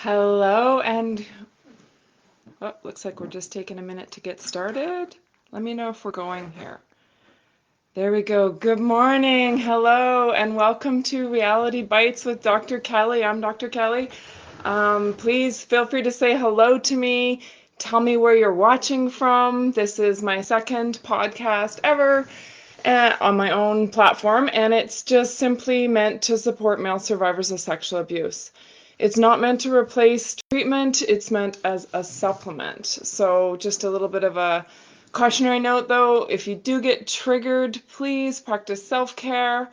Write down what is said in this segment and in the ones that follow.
Hello, and looks like we're just taking a minute to get started. Let me know if we're going here. There we go. Good morning. Hello, and welcome to Reality Bites with Dr. Kelly. I'm Dr. Kelly. Please feel free to say hello to me. Tell me where you're watching from. This is my second podcast ever on my own platform, and it's just simply meant to support male survivors of sexual abuse. It's not meant to replace treatment, it's meant as a supplement. So just a little bit of a cautionary note though, if you do get triggered, please practice self-care,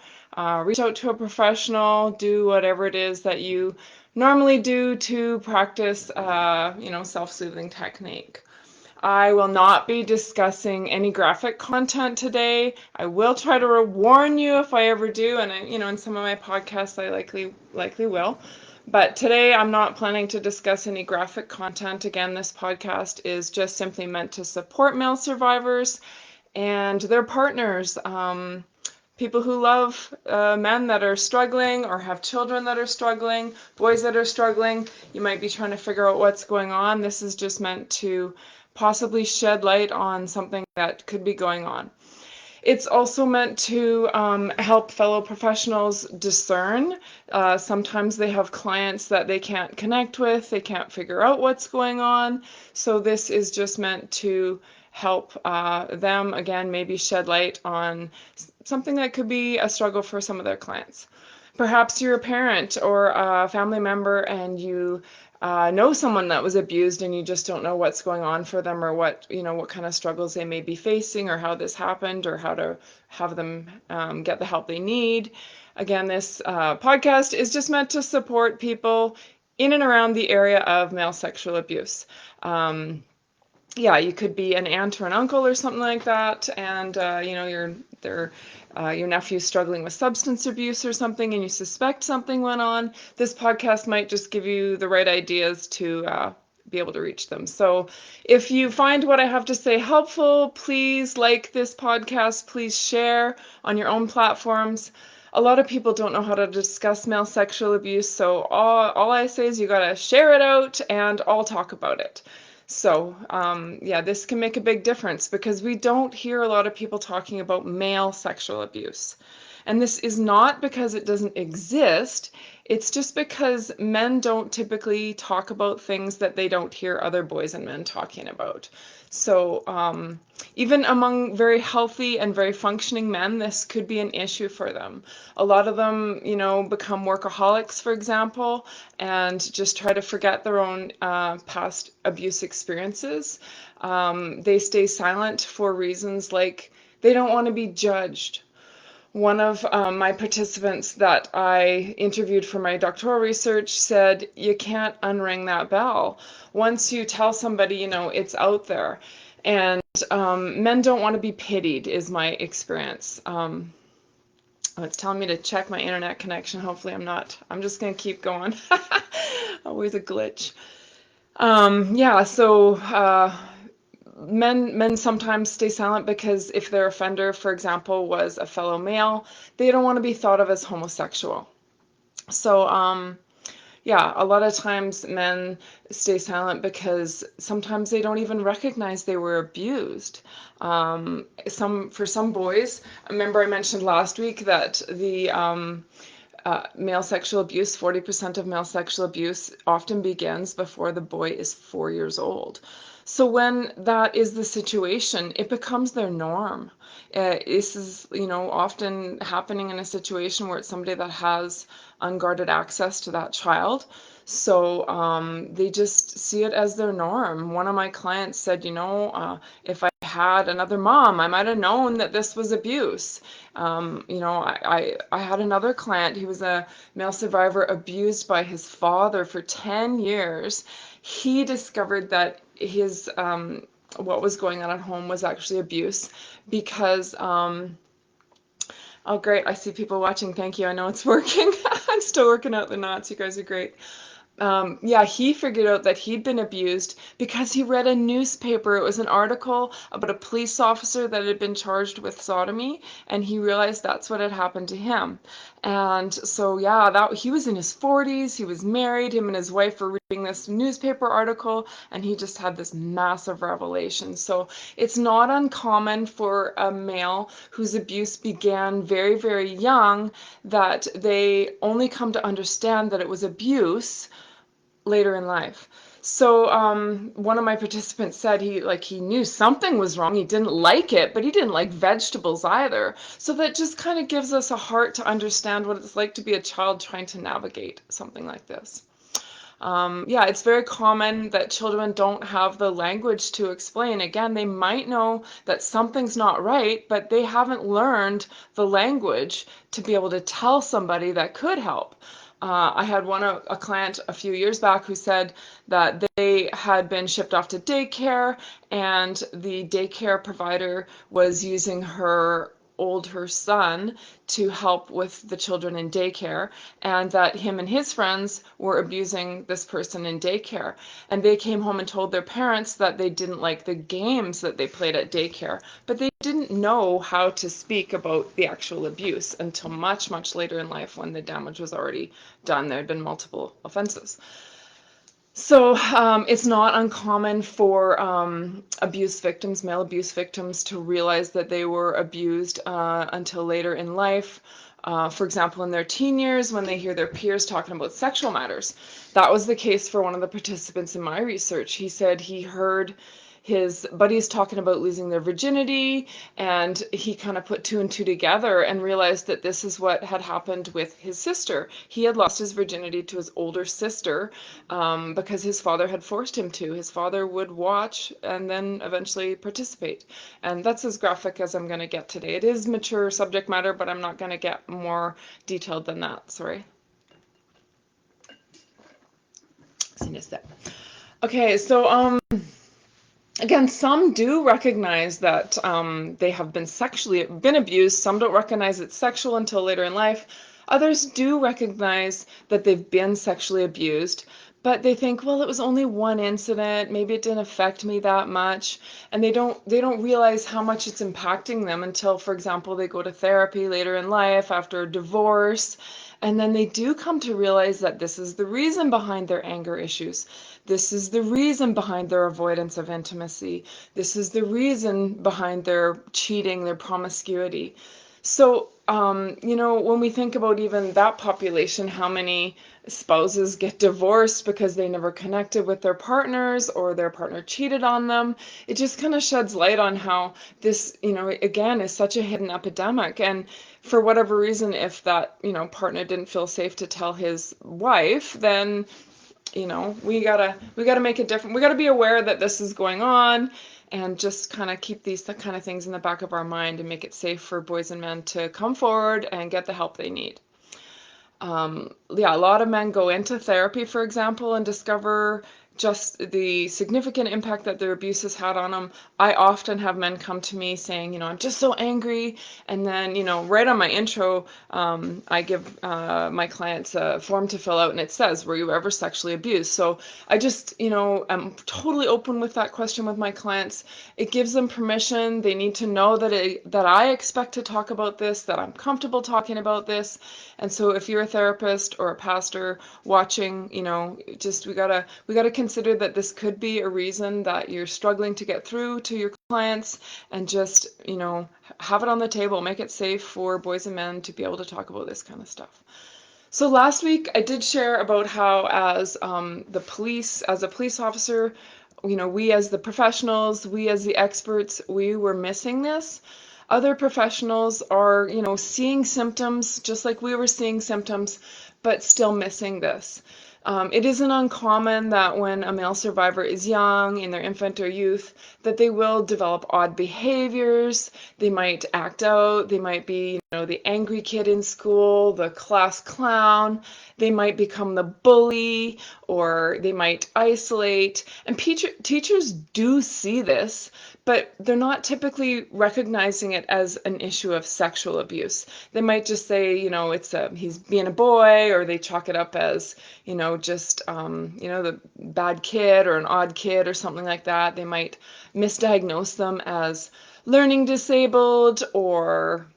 reach out to a professional, do whatever it is that you normally do to practice, self-soothing technique. I will not be discussing any graphic content today. I will try to warn you if I ever do, and in some of my podcasts I likely will. But today I'm not planning to discuss any graphic content. Again, this podcast is just simply meant to support male survivors and their partners. People who love men that are struggling or have children that are struggling, boys that are struggling. You might be trying to figure out what's going on. This is just meant to possibly shed light on something that could be going on. It's also meant to help fellow professionals discern. Sometimes they have clients that they can't connect with, they can't figure out what's going on. So this is just meant to help them, again, maybe shed light on something that could be a struggle for some of their clients. Perhaps you're a parent or a family member and you know someone that was abused and you just don't know what's going on for them or what kind of struggles they may be facing or how this happened or how to have them get the help they need. Again, this podcast is just meant to support people in and around the area of male sexual abuse. You could be an aunt or an uncle or something like that, and your nephew's struggling with substance abuse or something, and you suspect something went on. This podcast might just give you the right ideas to be able to reach them. So if you find what I have to say helpful, please like this podcast, please share on your own platforms. A lot of people don't know how to discuss male sexual abuse, so all I say is you gotta share it out and I'll talk about it. So, this can make a big difference because we don't hear a lot of people talking about male sexual abuse. And this is not because it doesn't exist, it's just because men don't typically talk about things that they don't hear other boys and men talking about. So even among very healthy and very functioning men, this could be an issue for them. A lot of them, become workaholics, for example, and just try to forget their own past abuse experiences. They stay silent for reasons like they don't want to be judged. One of my participants that I interviewed for my doctoral research said, you can't unring that bell. Once you tell somebody, it's out there. And men don't want to be pitied, is my experience. It's telling me to check my internet connection. Hopefully I'm just going to keep going. Always a glitch. Men sometimes stay silent because if their offender, for example, was a fellow male, they don't want to be thought of as homosexual. So, a lot of times men stay silent because sometimes they don't even recognize they were abused. For some boys, remember I mentioned last week that the male sexual abuse, 40% of male sexual abuse often begins before the boy is 4 years old. So when that is the situation, it becomes their norm. This is, often happening in a situation where it's somebody that has unguarded access to that child. So they just see it as their norm. One of my clients said, if I had another mom, I might have known that this was abuse. I had another client, he was a male survivor abused by his father for 10 years. He discovered that his what was going on at home was actually abuse because oh great, I see people watching. Thank you. I know it's working. I'm still working out the knots. You guys are great. yeah, he figured out that he'd been abused because he read a newspaper. It was an article about a police officer that had been charged with sodomy, and he realized that's what had happened to him. And so, yeah, that he was in his 40s, he was married, him and his wife were reading this newspaper article, and he just had this massive revelation. So it's not uncommon for a male whose abuse began very, very young that they only come to understand that it was abuse later in life. So one of my participants said he knew something was wrong. He didn't like it, but he didn't like vegetables either. So that just kind of gives us a heart to understand what it's like to be a child trying to navigate something like this. Yeah, it's very common that children don't have the language to explain. Again, they might know that something's not right, but they haven't learned the language to be able to tell somebody that could help. I had a client a few years back who said that they had been shipped off to daycare, and the daycare provider was using her son to help with the children in daycare, and that him and his friends were abusing this person in daycare. And they came home and told their parents that they didn't like the games that they played at daycare, but they didn't know how to speak about the actual abuse until much, much later in life when the damage was already done. There had been multiple offenses. So it's not uncommon for abuse victims, male abuse victims, to realize that they were abused until later in life. For example, in their teen years, when they hear their peers talking about sexual matters. That was the case for one of the participants in my research. He said he heard his buddies talking about losing their virginity, and he kind of put two and two together and realized that this is what had happened with his sister. He had lost his virginity to his older sister because his father had forced him to. His father would watch and then eventually participate. And that's as graphic as I'm going to get today. It is mature subject matter, but I'm not going to get more detailed than that. Sorry. Okay, so again, some do recognize that they have been abused. Some don't recognize it's sexual until later in life. Others do recognize that they've been sexually abused, but they think, well, it was only one incident. Maybe it didn't affect me that much, and they don't realize how much it's impacting them until, for example, they go to therapy later in life after a divorce. And then they do come to realize that this is the reason behind their anger issues. This is the reason behind their avoidance of intimacy. This is the reason behind their cheating, their promiscuity. So, when we think about even that population, how many spouses get divorced because they never connected with their partners or their partner cheated on them, it just kind of sheds light on how this, again, is such a hidden epidemic. And for whatever reason, if that, partner didn't feel safe to tell his wife, then we gotta make it different. We gotta be aware that this is going on, and just kind of keep these kind of things in the back of our mind and make it safe for boys and men to come forward and get the help they need. Yeah, a lot of men go into therapy, for example, and discover just the significant impact that their abuse has had on them. I often have men come to me saying, I'm just so angry. And then, right on my intro, I give my clients a form to fill out, and it says, were you ever sexually abused? So I just, I'm totally open with that question with my clients. It gives them permission. They need to know that I expect to talk about this, that I'm comfortable talking about this. And so if you're a therapist or a pastor watching, just we gotta consider that this could be a reason that you're struggling to get through to your clients, and just, have it on the table, make it safe for boys and men to be able to talk about this kind of stuff. So last week I did share about how as a police officer, we as the professionals, we as the experts, we were missing this. Other professionals are, seeing symptoms just like we were seeing symptoms, but still missing this. It isn't uncommon that when a male survivor is young, in their infant or youth, that they will develop odd behaviors. They might act out. They might be the angry kid in school, the class clown. They might become the bully, or they might isolate. And teachers do see this, but they're not typically recognizing it as an issue of sexual abuse. They might just say, he's being a boy, or they chalk it up as, just, the bad kid or an odd kid or something like that. They might misdiagnose them as learning disabled, or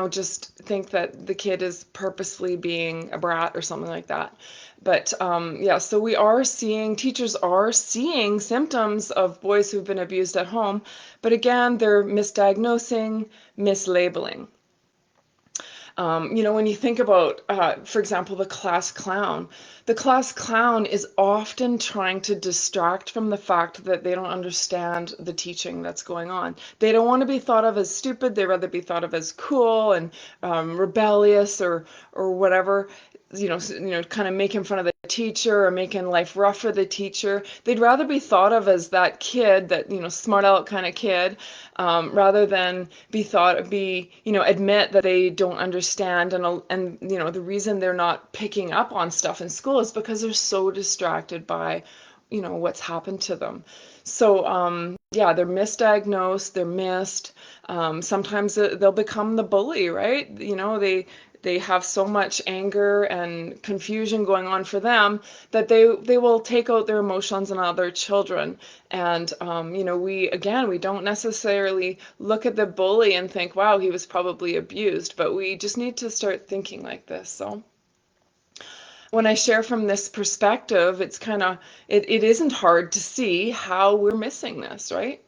just think that the kid is purposely being a brat or something like that. But yeah, so teachers are seeing symptoms of boys who've been abused at home, but again, they're misdiagnosing, mislabeling. When you think about, for example, the class clown is often trying to distract from the fact that they don't understand the teaching that's going on. They don't want to be thought of as stupid. They'd rather be thought of as cool and rebellious, or whatever. Kind of making fun of the teacher or making life rough for the teacher. They'd rather be thought of as that kid, that smart aleck kind of kid, rather than admit that they don't understand. And the reason they're not picking up on stuff in school is because they're so distracted by what's happened to them. So yeah, they're misdiagnosed, they're missed. Sometimes they'll become the bully, right? They have so much anger and confusion going on for them that they will take out their emotions on other children. And we don't necessarily look at the bully and think, wow, he was probably abused, but we just need to start thinking like this. So when I share from this perspective, it isn't hard to see how we're missing this, right?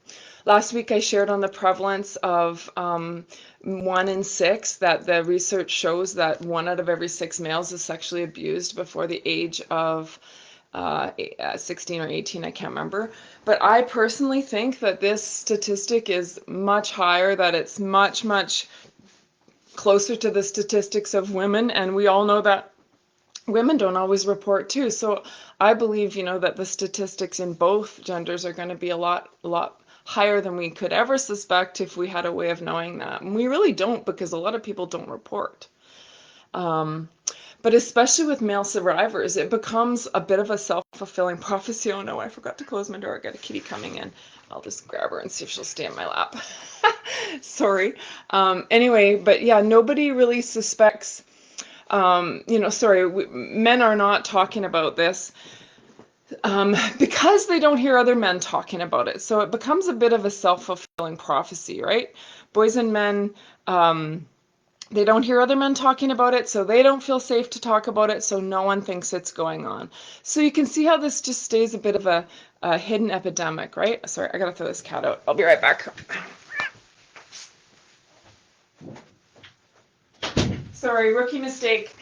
Last week I shared on the prevalence of 1 in 6, that the research shows that 1 out of every 6 males is sexually abused before the age of 16 or 18, I can't remember. But I personally think that this statistic is much higher, that it's much, much closer to the statistics of women, and we all know that women don't always report too. So I believe, that the statistics in both genders are going to be a lot higher than we could ever suspect if we had a way of knowing that. And we really don't, because a lot of people don't report. But especially with male survivors, it becomes a bit of a self-fulfilling prophecy. Oh no, I forgot to close my door. I got a kitty coming in. I'll just grab her and see if she'll stay in my lap. Sorry. Anyway, but yeah, nobody really suspects. Men are not talking about this because they don't hear other men talking about it. So it becomes a bit of a self-fulfilling prophecy, right? Boys and men, they don't hear other men talking about it, so they don't feel safe to talk about it, so no one thinks it's going on. So you can see how this just stays a bit of a hidden epidemic, right? Sorry, I gotta throw this cat out. I'll be right back. Sorry, rookie mistake.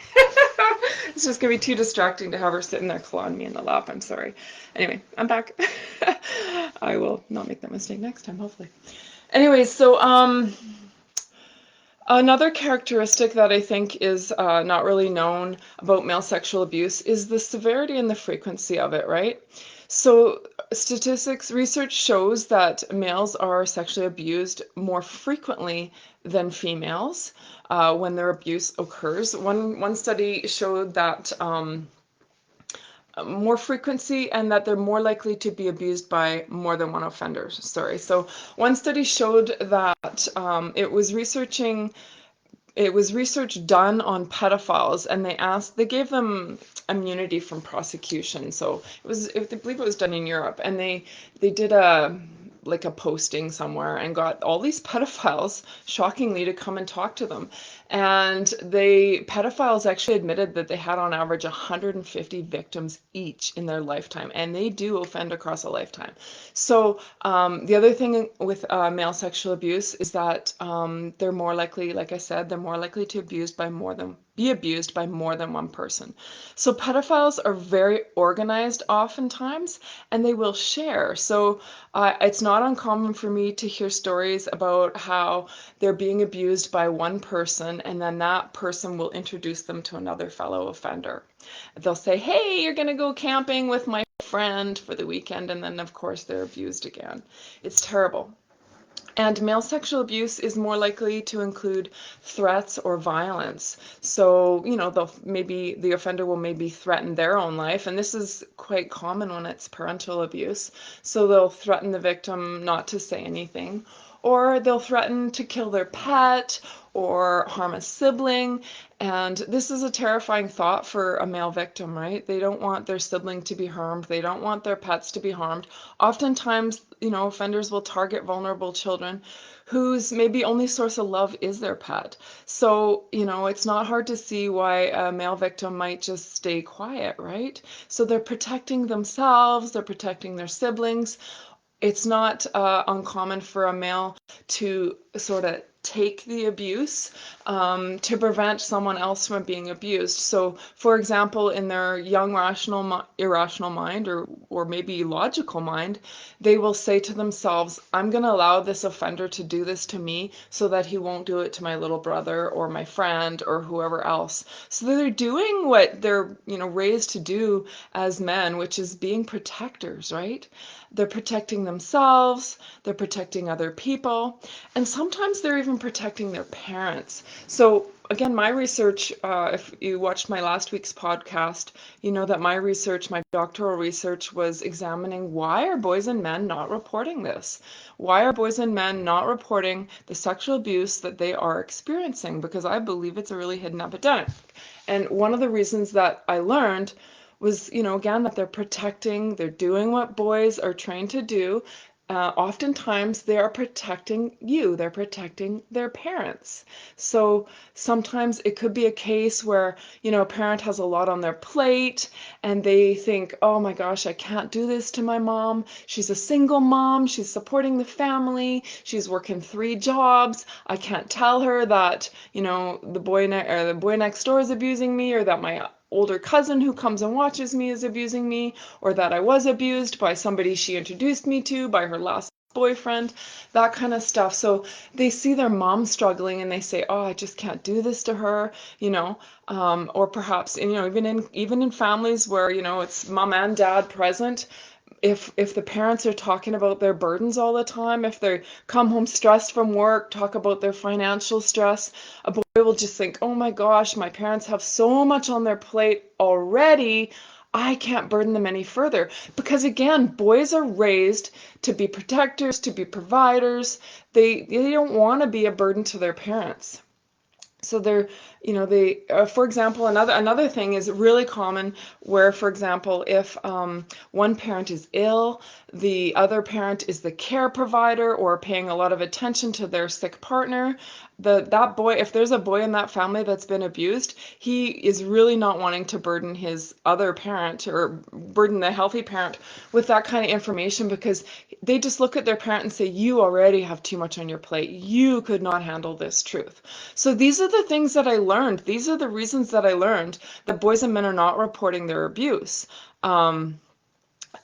It's just gonna be too distracting to have her sitting there clawing me in the lap. I'm sorry. Anyway, I'm back. I will not make that mistake next time, hopefully. Anyways, so another characteristic that I think is not really known about male sexual abuse is the severity and the frequency of it, right? So research shows that males are sexually abused more frequently than females when their abuse occurs. One study showed that more frequency, and that they're more likely to be abused by more than one offender. Sorry. So one study showed that it was research done on pedophiles, and they gave them immunity from prosecution. So I believe it was done in Europe, and they did a posting somewhere and got all these pedophiles, shockingly, to come and talk to them. And pedophiles actually admitted that they had on average 150 victims each in their lifetime, and they do offend across a lifetime. So the other thing with male sexual abuse is that they're more likely, like I said, they're more likely to be abused by more than one person. So pedophiles are very organized oftentimes, and they will share. So it's not uncommon for me to hear stories about how they're being abused by one person, and then that person will introduce them to another fellow offender. They'll say, hey, you're going to go camping with my friend for the weekend, and then of course they're abused again. It's terrible. And male sexual abuse is more likely to include threats or violence. So, maybe the offender will maybe threaten their own life, and this is quite common when it's parental abuse. So they'll threaten the victim not to say anything, or they'll threaten to kill their pet or harm a sibling. And this is a terrifying thought for a male victim, right? They don't want their sibling to be harmed. They don't want their pets to be harmed. Oftentimes, offenders will target vulnerable children whose maybe only source of love is their pet. So, it's not hard to see why a male victim might just stay quiet, right? So they're protecting themselves, they're protecting their siblings. It's not uncommon for a male to sort of take the abuse to prevent someone else from being abused. So, for example, in their young, irrational mind, or maybe logical mind, they will say to themselves, I'm going to allow this offender to do this to me so that he won't do it to my little brother or my friend or whoever else. So they're doing what they're, raised to do as men, which is being protectors, right? They're protecting themselves, they're protecting other people, and sometimes they're even protecting their parents. So again, my research, if you watched my last week's podcast, you know that my research, my doctoral research, was examining why are boys and men not reporting this? Why are boys and men not reporting the sexual abuse that they are experiencing? Because I believe it's a really hidden epidemic. And one of the reasons that I learned was, again, that they're doing what boys are trained to do. Oftentimes they are protecting you, they're protecting their parents. So sometimes it could be a case where, a parent has a lot on their plate and they think, oh my gosh, I can't do this to my mom. She's a single mom, she's supporting the family, she's working 3 jobs. I can't tell her that, the boy next door is abusing me, or that my older cousin who comes and watches me is abusing me, or that I was abused by somebody she introduced me to, by her last boyfriend, that kind of stuff. So they see their mom struggling and they say, oh, I just can't do this to her, or perhaps, even in families where, it's mom and dad present, if the parents are talking about their burdens all the time, if they come home stressed from work, talk about their financial stress, a boy will just think, oh my gosh, my parents have so much on their plate already, I can't burden them any further. Because again, boys are raised to be protectors, to be providers. They don't want to be a burden to their parents. So they're, for example, another thing is really common where, for example, if one parent is ill, the other parent is the care provider or paying a lot of attention to their sick partner. That boy, if there's a boy in that family that's been abused, he is really not wanting to burden his other parent or burden the healthy parent with that kind of information, because they just look at their parent and say, you already have too much on your plate. You could not handle this truth. So these are the things that I learned. These are the reasons that I learned that boys and men are not reporting their abuse. One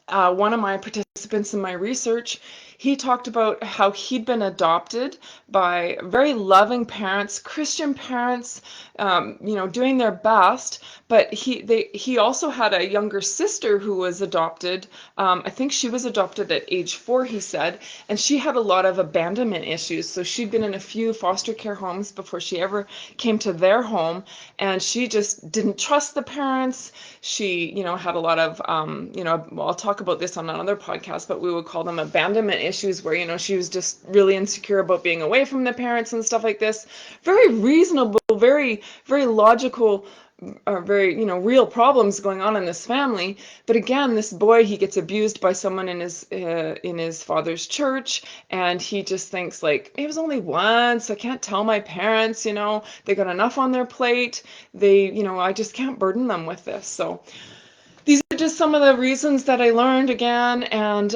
of my participants in my research, he talked about how he'd been adopted by very loving parents, Christian parents, doing their best. But he also had a younger sister who was adopted. I think she was adopted at age 4, he said, and she had a lot of abandonment issues. So she'd been in a few foster care homes before she ever came to their home, and she just didn't trust the parents. She, had a lot of, I'll talk about this on another podcast, but we would call them abandonment issues, where, she was just really insecure about being away from the parents and stuff like this. Very reasonable, very, very logical, very, real problems going on in this family. But again, this boy, he gets abused by someone in his father's church, and he just thinks, like, it was only once, I can't tell my parents, they got enough on their plate, I just can't burden them with this. So these are just some of the reasons that I learned again, and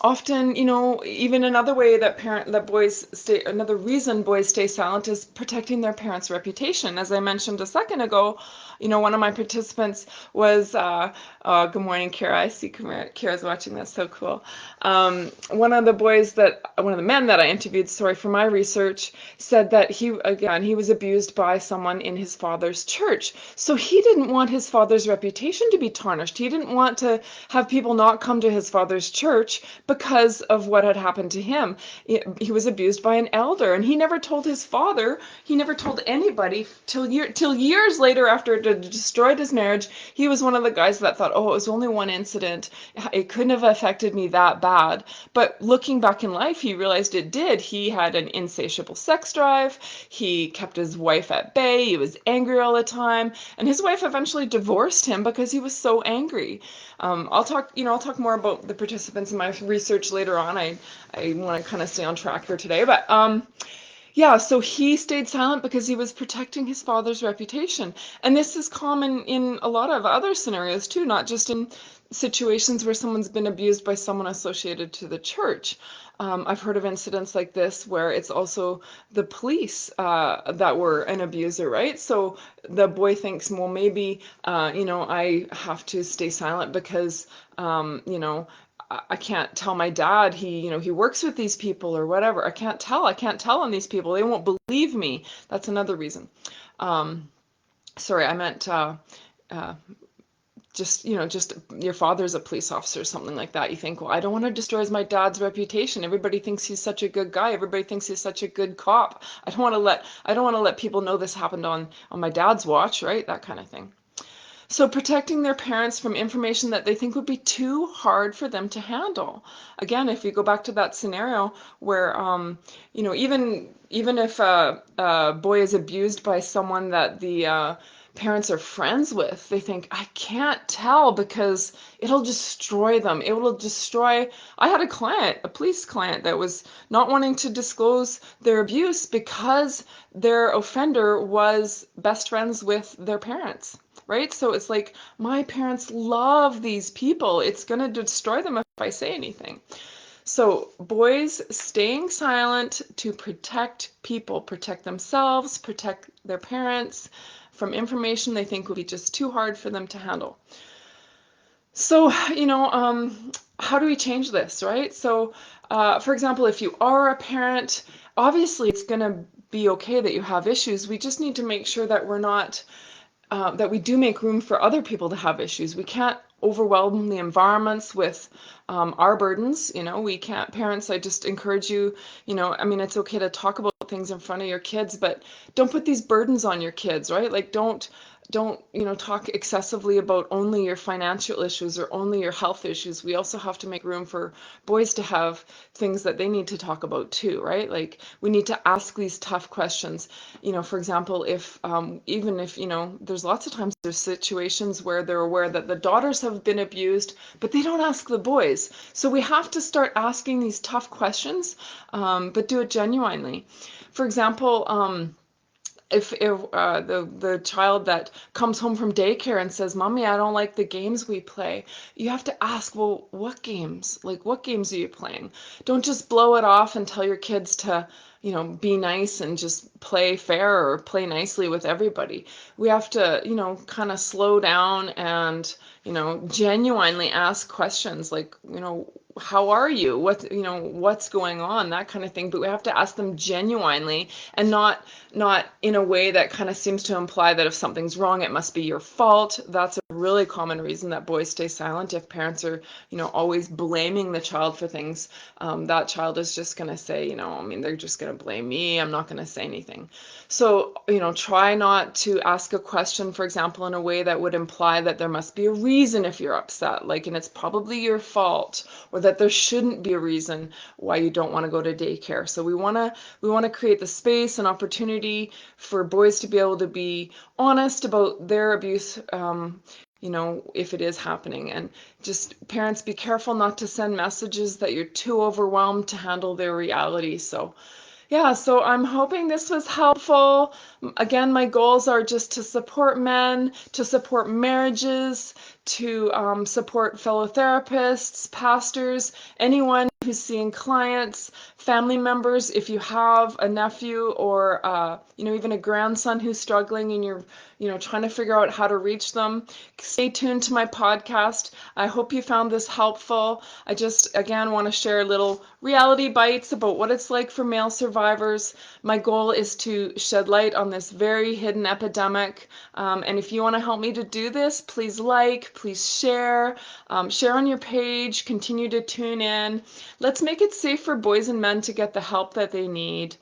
often, even another way that another reason boys stay silent is protecting their parents' reputation. As I mentioned a second ago, One of my participants was, good morning, Kara. I see Kara's watching. That's so cool. One of the men that I interviewed, sorry, for my research, said that he was abused by someone in his father's church. So he didn't want his father's reputation to be tarnished. He didn't want to have people not come to his father's church because of what had happened to him. He was abused by an elder, and he never told his father. He never told anybody till years later, after it had destroyed his marriage. He was one of the guys that thought, oh, it was only one incident. It couldn't have affected me that bad. But looking back in life, he realized it did. He had an insatiable sex drive. He kept his wife at bay. He was angry all the time. And his wife eventually divorced him because he was so angry. I'll talk more about the participants in my research later on. I want to kind of stay on track here today, but yeah, so he stayed silent because he was protecting his father's reputation. And this is common in a lot of other scenarios too, not just in situations where someone's been abused by someone associated to the church. I've heard of incidents like this where it's also the police that were an abuser, right? So the boy thinks, well, maybe, I have to stay silent because, I can't tell my dad he works with these people or whatever. I can't tell on these people. They won't believe me. That's another reason. Sorry, I meant just your father's a police officer or something like that. You think, well, I don't want to destroy my dad's reputation. Everybody thinks he's such a good guy. Everybody thinks he's such a good cop. I don't want to let people know this happened on my dad's watch, right? That kind of thing. So protecting their parents from information that they think would be too hard for them to handle. Again, if you go back to that scenario where, even if a boy is abused by someone that the parents are friends with, they think, I can't tell because it'll destroy them. It will destroy. I had a police client that was not wanting to disclose their abuse because their offender was best friends with their parents. Right? So it's like, my parents love these people. It's going to destroy them if I say anything. So boys staying silent to protect people, protect themselves, protect their parents from information they think will be just too hard for them to handle. So, how do we change this, right? So, for example, if you are a parent, obviously it's going to be okay that you have issues. We just need to make sure that we're not that we do make room for other people to have issues. We can't overwhelm the environments with our burdens. We can't. Parents, I just encourage you, it's okay to talk about things in front of your kids, but don't put these burdens on your kids, right? Like, don't talk excessively about only your financial issues or only your health issues. We also have to make room for boys to have things that they need to talk about too, right? Like, we need to ask these tough questions. For example, if even if there's lots of times there's situations where they're aware that the daughters have been abused, but they don't ask the boys. So we have to start asking these tough questions, but do it genuinely. For example, if the child that comes home from daycare and says, Mommy, I don't like the games we play, you have to ask, well, what games? Like, what games are you playing? Don't just blow it off and tell your kids to, be nice and just play fair or play nicely with everybody. We have to, kind of slow down and, genuinely ask questions like, how are you? What's going on? That kind of thing. But we have to ask them genuinely and not in a way that kind of seems to imply that if something's wrong, it must be your fault. That's a really common reason that boys stay silent. If parents are, always blaming the child for things, that child is just going to say, they're just going to blame me. I'm not going to say anything. So, try not to ask a question, for example, in a way that would imply that there must be a reason if you're upset, like, and it's probably your fault, or that there shouldn't be a reason why you don't want to go to daycare. So we want to create the space and opportunity for boys to be able to be honest about their abuse, if it is happening. And just, parents, be careful not to send messages that you're too overwhelmed to handle their reality. So yeah, so I'm hoping this was helpful. Again, my goals are just to support men, to support marriages, to support fellow therapists, pastors, anyone who's seeing clients, family members, if you have a nephew or even a grandson who's struggling and you're trying to figure out how to reach them, stay tuned to my podcast. I hope you found this helpful. I just again want to share little reality bites about what it's like for male survivors. My goal is to shed light on this very hidden epidemic. And if you want to help me to do this, please please share, share on your page, continue to tune in. Let's make it safe for boys and men to get the help that they need.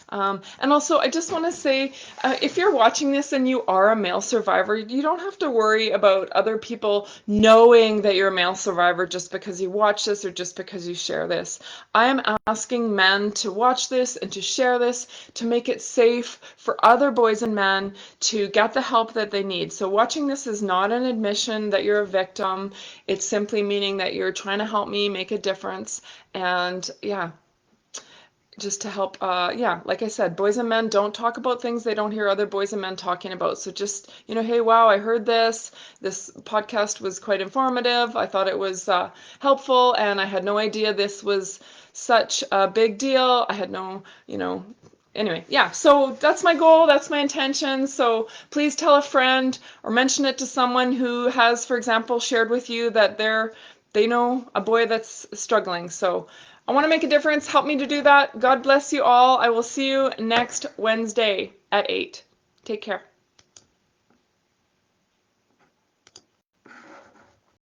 And also, I just want to say, if you're watching this and you are a male survivor, you don't have to worry about other people knowing that you're a male survivor just because you watch this or just because you share this. I am asking men to watch this and to share this to make it safe for other boys and men to get the help that they need. So watching this is not an admission that you're a victim. It's simply meaning that you're trying to help me make a difference. And yeah, just to help, like I said, boys and men don't talk about things they don't hear other boys and men talking about. So just, hey, wow, I heard this. This podcast was quite informative. I thought it was helpful, and I had no idea this was such a big deal. I had no, anyway, yeah, so that's my goal, that's my intention. So please tell a friend or mention it to someone who has, for example, shared with you that they know a boy that's struggling. So I want to make a difference. Help me to do that. God bless you all. I will see you next Wednesday at 8. Take care.